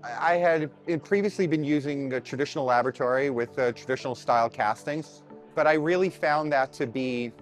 I had previously been using a traditional laboratory with traditional style castings, but I really found that to be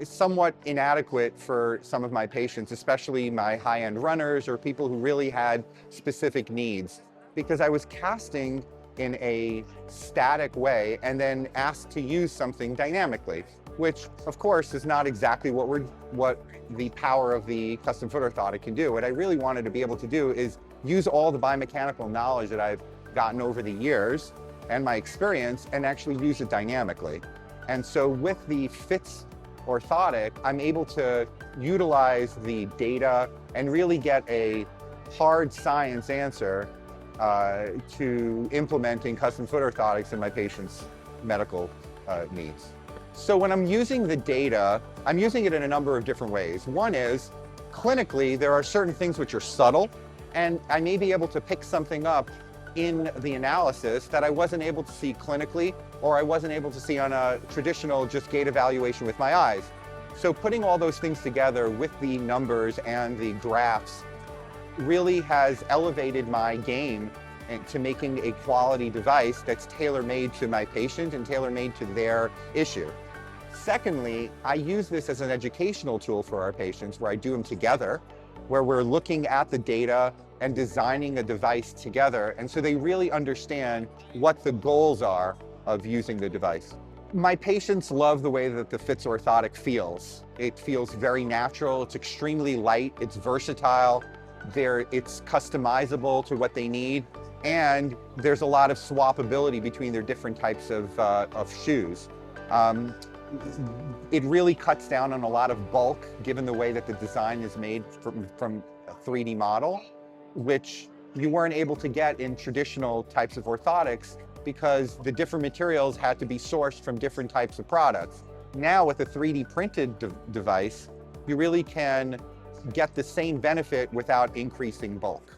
somewhat inadequate for some of my patients, especially my high-end runners or people who really had specific needs, because I was casting in a static way and then asked to use something dynamically, which of course is not exactly what the power of the custom foot orthotic can do. What I really wanted to be able to do is use all the biomechanical knowledge that I've gotten over the years and my experience and actually use it dynamically. And so with the Phits orthotic, I'm able to utilize the data and really get a hard science answer to implementing custom foot orthotics in my patients' medical needs. So when I'm using the data, I'm using it in a number of different ways. One is, clinically, there are certain things which are subtle, and I may be able to pick something up in the analysis that I wasn't able to see clinically, or I wasn't able to see on a traditional just gait evaluation with my eyes. So putting all those things together with the numbers and the graphs really has elevated my game to making a quality device that's tailor-made to my patient and tailor-made to their issue. Secondly, I use this as an educational tool for our patients where I do them together, where we're looking at the data and designing a device together. And so they really understand what the goals are of using the device. My patients love the way that the Phits orthotic feels. It feels very natural, it's extremely light, it's versatile, it's customizable to what they need, and there's a lot of swappability between their different types of shoes. It really cuts down on a lot of bulk, given the way that the design is made from a 3D model, which you weren't able to get in traditional types of orthotics because the different materials had to be sourced from different types of products. Now with a 3D printed device, you really can get the same benefit without increasing bulk.